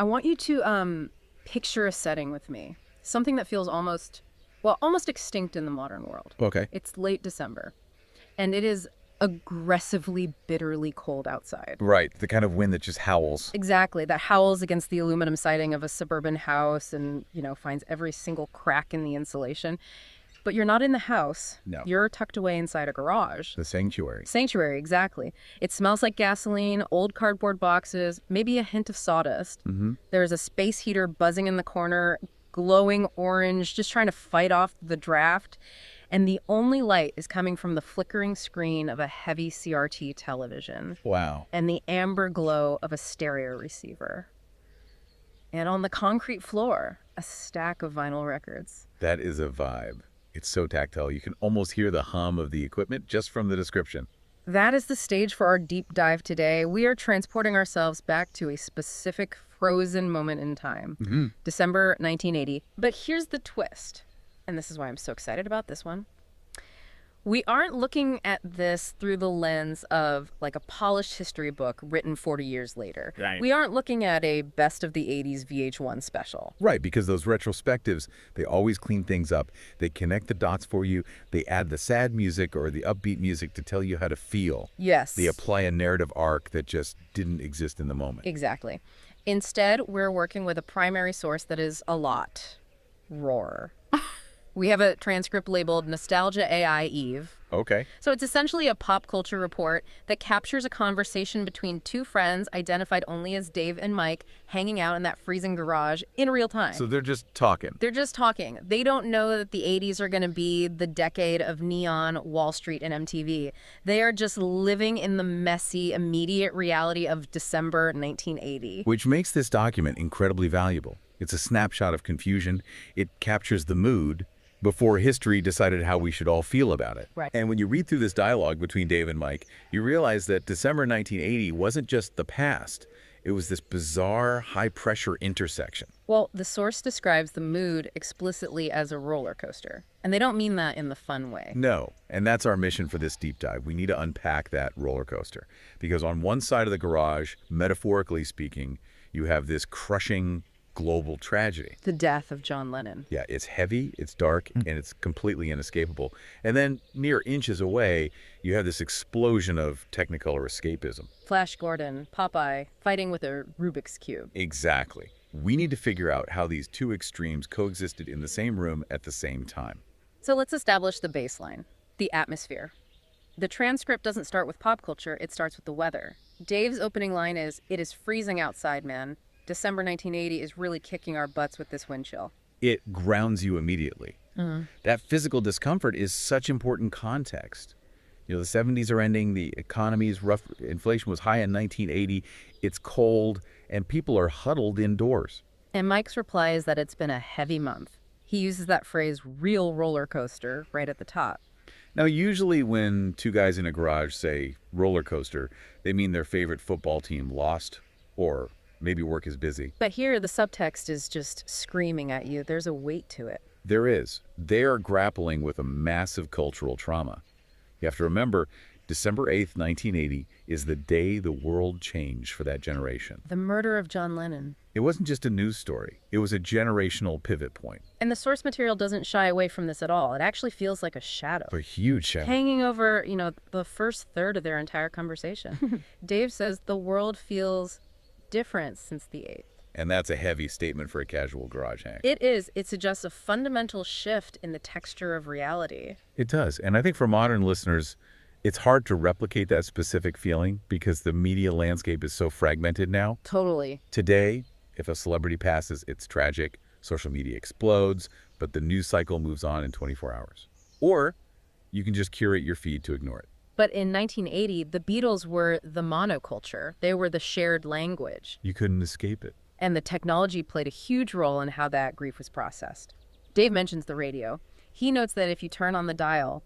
I want you to picture a setting with me. Something that feels almost extinct in the modern world. Okay. It's late December, and it is aggressively, bitterly cold outside. Right, the kind of wind that just howls. Exactly, that howls against the aluminum siding of a suburban house and, finds every single crack in the insulation. But you're not in the house. No. You're tucked away inside a garage. The sanctuary. Sanctuary, exactly. It smells like gasoline, old cardboard boxes, maybe a hint of sawdust. Mm-hmm. There's a space heater buzzing in the corner, glowing orange, just trying to fight off the draft. And the only light is coming from the flickering screen of a heavy CRT television. Wow. And the amber glow of a stereo receiver. And on the concrete floor, a stack of vinyl records. That is a vibe. It's so tactile. You can almost hear the hum of the equipment just from the description. That is the stage for our deep dive today. We are transporting ourselves back to a specific frozen moment in time, December 1980. But here's the twist, and this is why I'm so excited about this one. We aren't looking at this through the lens of like a polished history book written 40 years later. Right. We aren't looking at a best of the 80s VH1 special. Right, because those retrospectives, they always clean things up. They connect the dots for you. They add the sad music or the upbeat music to tell you how to feel. Yes. They apply a narrative arc that just didn't exist in the moment. Exactly. Instead, we're working with a primary source that is a lot. Roar. We have a transcript labeled Nostalgia-AI Eve. Okay. So it's essentially a pop culture report that captures a conversation between two friends identified only as Dave and Mike hanging out in that freezing garage in real time. So they're just talking. They're just talking. They don't know that the 80s are going to be the decade of neon, Wall Street, and MTV. They are just living in the messy, immediate reality of December 1980. Which makes this document incredibly valuable. It's a snapshot of confusion. It captures the mood before history decided how we should all feel about it. Right. And when you read through this dialogue between Dave and Mike, you realize that December 1980 wasn't just the past. It was this bizarre, high-pressure intersection. Well, the source describes the mood explicitly as a roller coaster. And they don't mean that in the fun way. No, and that's our mission for this deep dive. We need to unpack that roller coaster. Because on one side of the garage, metaphorically speaking, you have this crushing global tragedy. The death of John Lennon. Yeah, it's heavy, it's dark, and it's completely inescapable. And then near inches away, you have this explosion of Technicolor escapism. Flash Gordon, Popeye, fighting with a Rubik's Cube. Exactly. We need to figure out how these two extremes coexisted in the same room at the same time. So let's establish the baseline, the atmosphere. The transcript doesn't start with pop culture, it starts with the weather. Dave's opening line is, "It is freezing outside, man. December 1980 is really kicking our butts with this wind chill." It grounds you immediately. That physical discomfort is such important context. You know, the 70s are ending, the economy's rough, inflation was high in 1980, it's cold, and people are huddled indoors. And Mike's reply is that it's been a heavy month. He uses that phrase, real roller coaster, right at the top. Now, usually when two guys in a garage say roller coaster, they mean their favorite football team lost, or maybe work is busy. But here, the subtext is just screaming at you. There's a weight to it. There is. They are grappling with a massive cultural trauma. You have to remember, December 8th, 1980 is the day the world changed for that generation. The murder of John Lennon. It wasn't just a news story. It was a generational pivot point. And the source material doesn't shy away from this at all. It actually feels like a shadow. A huge shadow. Hanging over, the first third of their entire conversation. Dave says the world feels different since the 8th. And that's a heavy statement for a casual garage hang. It is. It suggests a fundamental shift in the texture of reality. It does. And I think for modern listeners, it's hard to replicate that specific feeling because the media landscape is so fragmented now. Totally. Today, if a celebrity passes, it's tragic. Social media explodes, but the news cycle moves on in 24 hours. Or you can just curate your feed to ignore it. But in 1980, the Beatles were the monoculture. They were the shared language. You couldn't escape it. And the technology played a huge role in how that grief was processed. Dave mentions the radio. He notes that if you turn on the dial,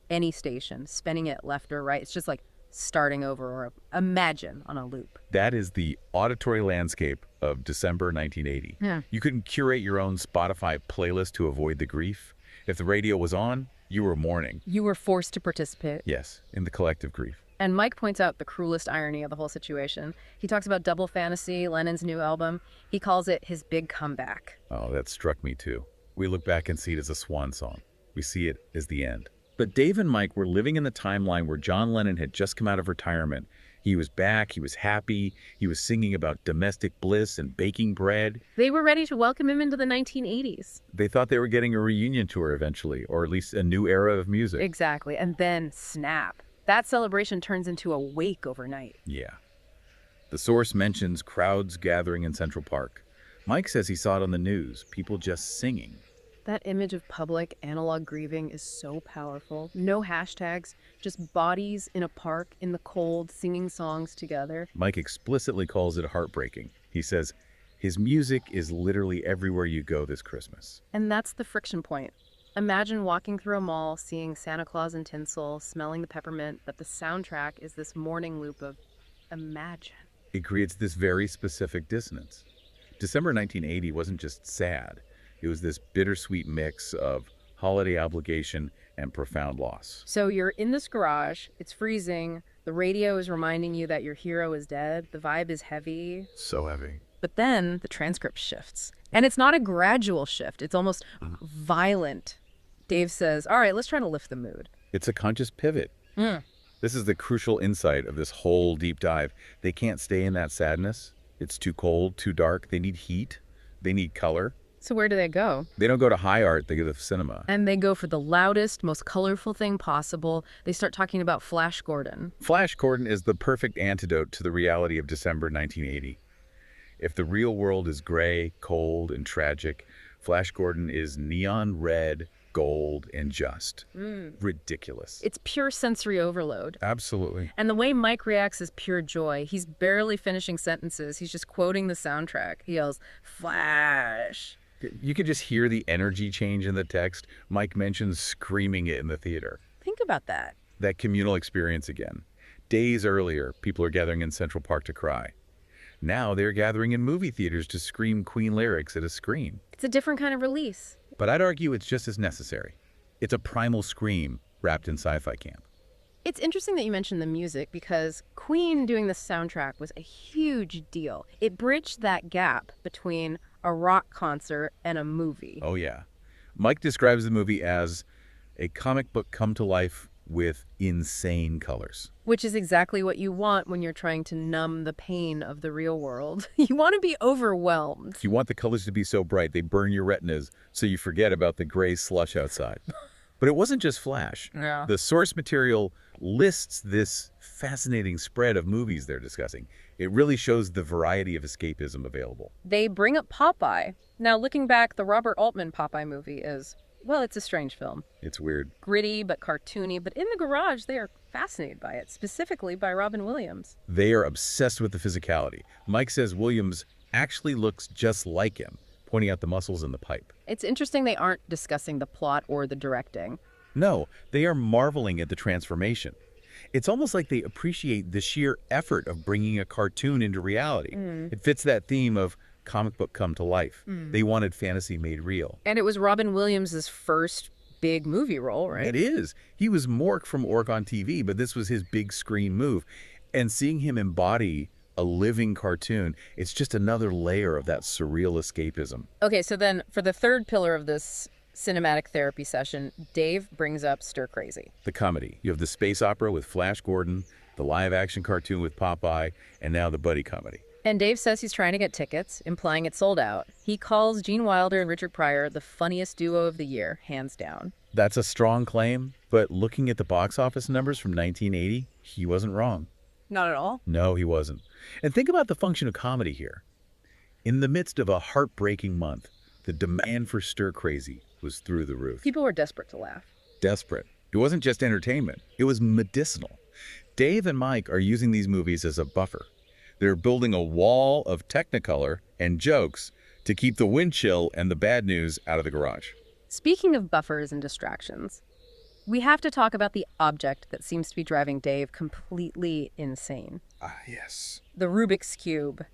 any station, spinning it left or right, it's just like starting over or imagine on a loop. That is the auditory landscape of December 1980. Yeah. You couldn't curate your own Spotify playlist to avoid the grief. If the radio was on, you were mourning. You were forced to participate. Yes, in the collective grief. And Mike points out the cruelest irony of the whole situation. He talks about Double Fantasy, Lennon's new album. He calls it his big comeback. Oh, that struck me too. We look back and see it as a swan song. We see it as the end. But Dave and Mike were living in the timeline where John Lennon had just come out of retirement. He was back, he was happy, he was singing about domestic bliss and baking bread. They were ready to welcome him into the 1980s. They thought they were getting a reunion tour eventually, or at least a new era of music. Exactly. And then, snap. That celebration turns into a wake overnight. Yeah. The source mentions crowds gathering in Central Park. Mike says he saw it on the news, people just singing. That image of public analog grieving is so powerful. No hashtags, just bodies in a park in the cold singing songs together. Mike explicitly calls it heartbreaking. He says, his music is literally everywhere you go this Christmas. And that's the friction point. Imagine walking through a mall, seeing Santa Claus and tinsel, smelling the peppermint, but the soundtrack is this morning loop of imagine. It creates this very specific dissonance. December 1980 wasn't just sad. It was this bittersweet mix of holiday obligation and profound loss. So you're in this garage, it's freezing, the radio is reminding you that your hero is dead, the vibe is heavy. So heavy. But then the transcript shifts. And it's not a gradual shift, it's almost violent. Dave says, all right, let's try to lift the mood. It's a conscious pivot. This is the crucial insight of this whole deep dive. They can't stay in that sadness. It's too cold, too dark. They need heat. They need color. So where do they go? They don't go to high art, they go to cinema. And they go for the loudest, most colorful thing possible. They start talking about Flash Gordon. Flash Gordon is the perfect antidote to the reality of December 1980. If the real world is gray, cold, and tragic, Flash Gordon is neon red, gold, and just. Ridiculous. It's pure sensory overload. Absolutely. And the way Mike reacts is pure joy. He's barely finishing sentences. He's just quoting the soundtrack. He yells, Flash. You could just hear the energy change in the text. Mike mentions screaming it in the theater. Think about that. That communal experience again. Days earlier, people are gathering in Central Park to cry. Now they're gathering in movie theaters to scream Queen lyrics at a screen. It's a different kind of release. But I'd argue it's just as necessary. It's a primal scream wrapped in sci-fi camp. It's interesting that you mentioned the music because Queen doing the soundtrack was a huge deal. It bridged that gap between a rock concert and a movie. Oh, yeah. Mike describes the movie as a comic book come to life with insane colors. Which is exactly what you want when you're trying to numb the pain of the real world. You want to be overwhelmed. You want the colors to be so bright they burn your retinas so you forget about the gray slush outside. But it wasn't just Flash. Yeah. The source material lists this fascinating spread of movies they're discussing. It really shows the variety of escapism available. They bring up Popeye. Now, looking back, the Robert Altman Popeye movie is, well, it's a strange film. It's weird. Gritty but cartoony, but in the garage, they are fascinated by it, specifically by Robin Williams. They are obsessed with the physicality. Mike says Williams actually looks just like him, pointing out the muscles in the pipe. It's interesting they aren't discussing the plot or the directing. No, they are marveling at the transformation. It's almost like they appreciate the sheer effort of bringing a cartoon into reality. It fits that theme of comic book come to life. They wanted fantasy made real. And it was Robin Williams' first big movie role, right? It is. He was Mork from Ork on TV, but this was his big screen move. And seeing him embody a living cartoon, it's just another layer of that surreal escapism. Okay, so then for the third pillar of this cinematic therapy session, Dave brings up Stir Crazy. The comedy. You have the space opera with Flash Gordon, the live-action cartoon with Popeye, and now the buddy comedy. And Dave says he's trying to get tickets, implying it's sold out. He calls Gene Wilder and Richard Pryor the funniest duo of the year, hands down. That's a strong claim, but looking at the box office numbers from 1980, he wasn't wrong. Not at all? No, he wasn't. And think about the function of comedy here. In the midst of a heartbreaking month, the demand for Stir Crazy was through the roof. People were desperate to laugh. Desperate. It wasn't just entertainment. It was medicinal. Dave and Mike are using these movies as a buffer. They're building a wall of Technicolor and jokes to keep the wind chill and the bad news out of the garage. Speaking of buffers and distractions, we have to talk about the object that seems to be driving Dave completely insane. Ah, yes. The Rubik's Cube.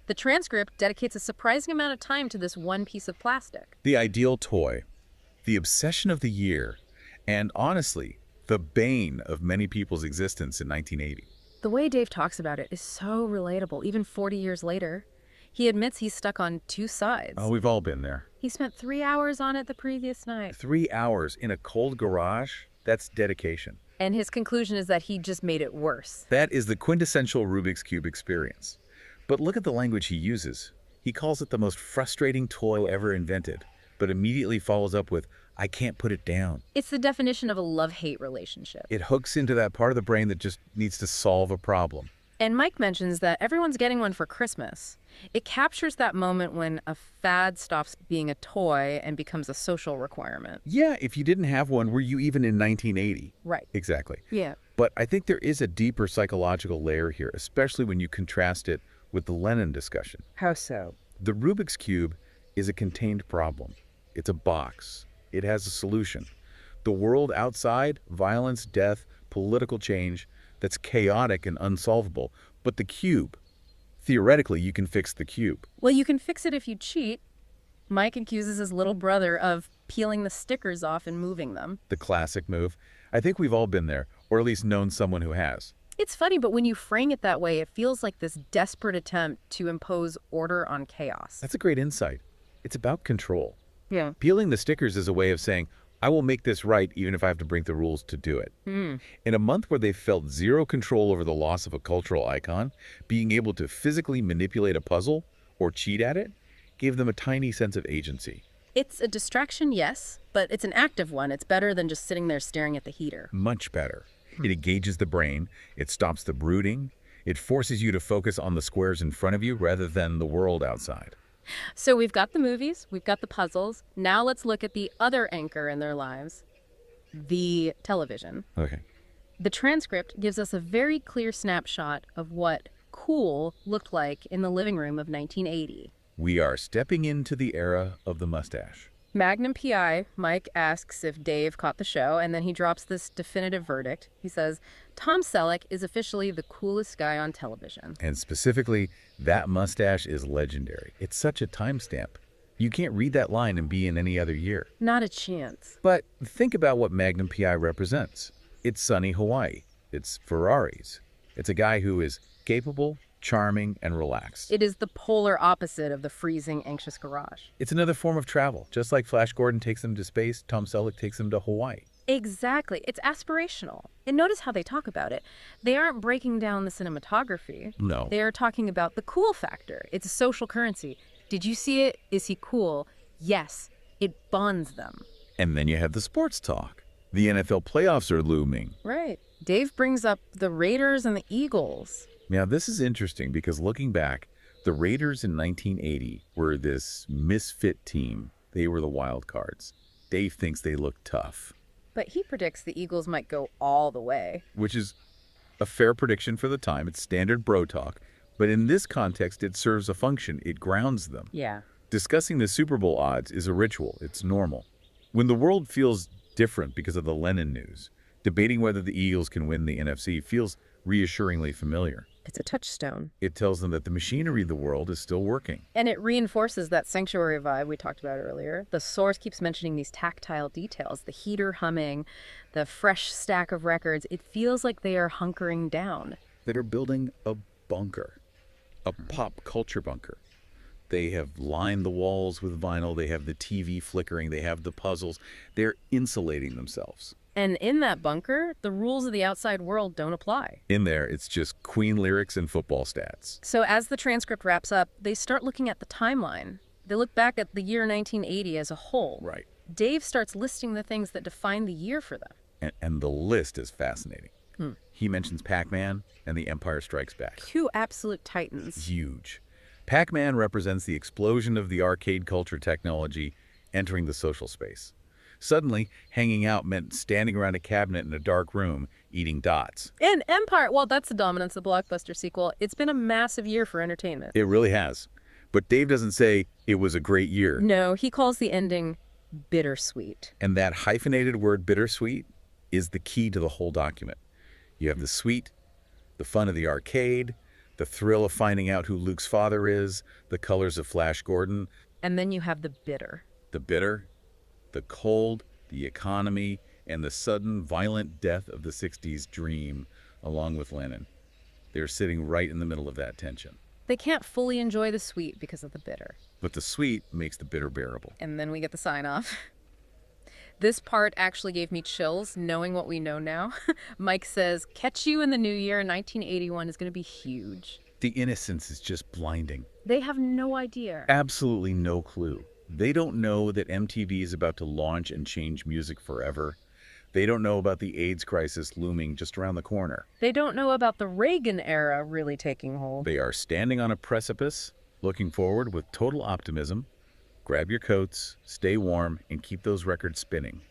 The transcript dedicates a surprising amount of time to this one piece of plastic. The ideal toy, the obsession of the year, and honestly, The bane of many people's existence in 1980. The way Dave talks about it is so relatable, even 40 years later. He admits he's stuck on two sides. Oh, we've all been there. He spent 3 hours on it the previous night. 3 hours in a cold garage? That's dedication. And his conclusion is that he just made it worse. That is the quintessential Rubik's Cube experience. But look at the language he uses. He calls it the most frustrating toy ever invented, but immediately follows up with, I can't put it down. It's the definition of a love-hate relationship. It hooks into that part of the brain that just needs to solve a problem. And Mike mentions that everyone's getting one for Christmas. It captures that moment when a fad stops being a toy and becomes a social requirement. Yeah, if you didn't have one, were you even in 1980? Right. Exactly. Yeah. But I think there is a deeper psychological layer here, especially when you contrast it with the Lennon discussion. How so? The Rubik's Cube is a contained problem. It's a box. It has a solution. The world outside, violence, death, political change, that's chaotic and unsolvable. But the cube, theoretically, you can fix the cube. Well, you can fix it if you cheat. Mike accuses his little brother of peeling the stickers off and moving them. The classic move. I think we've all been there, or at least known someone who has. It's funny, but when you frame it that way, it feels like this desperate attempt to impose order on chaos. That's a great insight. It's about control. Yeah. Peeling the stickers is a way of saying, I will make this right even if I have to break the rules to do it. In a month where they felt zero control over the loss of a cultural icon, being able to physically manipulate a puzzle or cheat at it gave them a tiny sense of agency. It's a distraction, yes, but it's an active one. It's better than just sitting there staring at the heater. Much better. It engages the brain. It stops the brooding. It forces you to focus on the squares in front of you rather than the world outside. So we've got the movies, we've got the puzzles. Now let's look at the other anchor in their lives, the television. Okay. The transcript gives us a very clear snapshot of what cool looked like in the living room of 1980. We are stepping into the era of the mustache. Magnum P.I, Mike asks if Dave caught the show, and then he drops this definitive verdict. He says, Tom Selleck is officially the coolest guy on television. And specifically, that mustache is legendary. It's such a timestamp. You can't read that line and be in any other year. Not a chance. But think about what Magnum P.I represents. It's sunny Hawaii. It's Ferraris. It's a guy who is capable, charming, and relaxed. It is the polar opposite of the freezing, anxious garage. It's another form of travel. Just like Flash Gordon takes them to space, Tom Selleck takes them to Hawaii. Exactly. It's aspirational. And notice how they talk about it. They aren't breaking down the cinematography. No. They are talking about the cool factor. It's a social currency. Did you see it? Is he cool? Yes. It bonds them. And then you have the sports talk. The NFL playoffs are looming. Right. Dave brings up the Raiders and the Eagles. Now, this is interesting because looking back, the Raiders in 1980 were this misfit team. They were the wild cards. Dave thinks they look tough. But he predicts the Eagles might go all the way. Which is a fair prediction for the time. It's standard bro talk. But in this context, it serves a function. It grounds them. Yeah. Discussing the Super Bowl odds is a ritual. It's normal. When the world feels different because of the Lennon news, debating whether the Eagles can win the NFC feels reassuringly familiar. It's a touchstone. It tells them that the machinery of the world is still working. And it reinforces that sanctuary vibe we talked about earlier. The source keeps mentioning these tactile details, the heater humming, the fresh stack of records. It feels like they are hunkering down. They're building a bunker, a pop culture bunker. They have lined the walls with vinyl. They have the TV flickering. They have the puzzles. They're insulating themselves. And in that bunker, the rules of the outside world don't apply. In there, it's just Queen lyrics and football stats. So as the transcript wraps up, they start looking at the timeline. They look back at the year 1980 as a whole. Right. Dave starts listing the things that define the year for them. And the list is fascinating. He mentions Pac-Man and The Empire Strikes Back. Two absolute titans. Huge. Pac-Man represents the explosion of the arcade culture technology entering the social space. Suddenly, hanging out meant standing around a cabinet in a dark room, eating dots. And Empire, well, that's the dominance of the blockbuster sequel. It's been a massive year for entertainment. It really has. But Dave doesn't say it was a great year. No, he calls the ending bittersweet. And that hyphenated word bittersweet is the key to the whole document. You have the sweet, the fun of the arcade, the thrill of finding out who Luke's father is, the colors of Flash Gordon. And then you have the bitter. The bitter, the cold, the economy, and the sudden, violent death of the 60s dream, along with Lennon. They're sitting right in the middle of that tension. They can't fully enjoy the sweet because of the bitter. But the sweet makes the bitter bearable. And then we get the sign-off. This part actually gave me chills, knowing what we know now. Mike says, "Catch You in the New Year, 1981 is going to be huge." The innocence is just blinding. They have no idea. Absolutely no clue. They don't know that MTV is about to launch and change music forever. They don't know about the AIDS crisis looming just around the corner. They don't know about the Reagan era really taking hold. They are standing on a precipice, looking forward with total optimism. Grab your coats, stay warm, and keep those records spinning.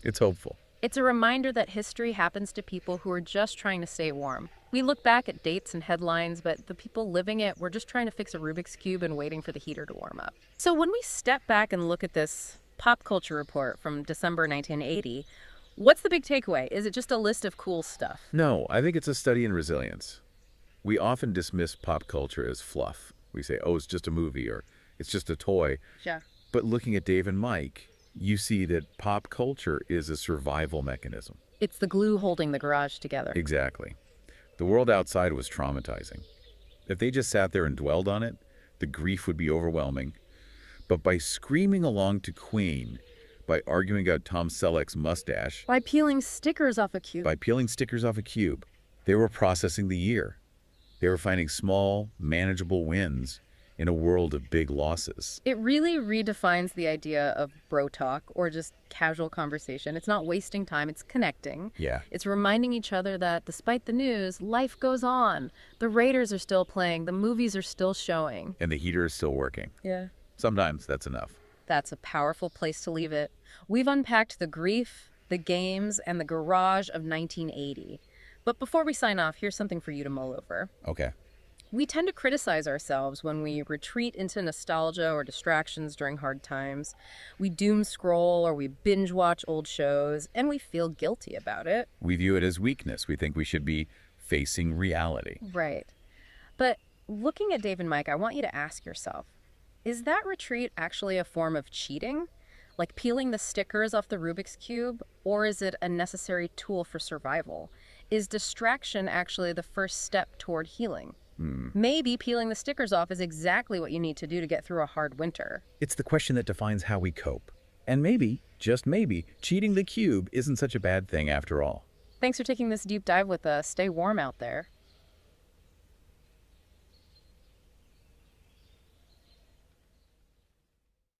It's hopeful. It's a reminder that history happens to people who are just trying to stay warm. We look back at dates and headlines, but the people living it were just trying to fix a Rubik's Cube and waiting for the heater to warm up. So when we step back and look at this pop culture report from December 1980, what's the big takeaway? Is it just a list of cool stuff? No, I think it's a study in resilience. We often dismiss pop culture as fluff. We say, oh, it's just a movie, or it's just a toy. Yeah. But looking at Dave and Mike, you see that pop culture is a survival mechanism. It's the glue holding the garage together. Exactly. The world outside was traumatizing. If they just sat there and dwelled on it, the grief would be overwhelming. But by screaming along to Queen, by arguing about Tom Selleck's mustache, By peeling stickers off a cube. by peeling stickers off a cube, they were processing the year. They were finding small, manageable wins in a world of big losses. It really redefines the idea of bro talk or just casual conversation. It's not wasting time, it's connecting. Yeah. It's reminding each other that despite the news, life goes on. The Raiders are still playing, the movies are still showing. And the heater is still working. Yeah. Sometimes that's enough. That's a powerful place to leave it. We've unpacked the grief, the games, and the garage of 1980. But before we sign off, here's something for you to mull over. Okay. We tend to criticize ourselves when we retreat into nostalgia or distractions during hard times. We doom scroll or we binge watch old shows, and we feel guilty about it. We view it as weakness. We think we should be facing reality. Right. But looking at Dave and Mike, I want you to ask yourself, is that retreat actually a form of cheating? Like peeling the stickers off the Rubik's Cube? Or is it a necessary tool for survival? Is distraction actually the first step toward healing? Maybe peeling the stickers off is exactly what you need to do to get through a hard winter. It's the question that defines how we cope. And maybe, just maybe, cheating the cube isn't such a bad thing after all. Thanks for taking this deep dive with us. Stay warm out there.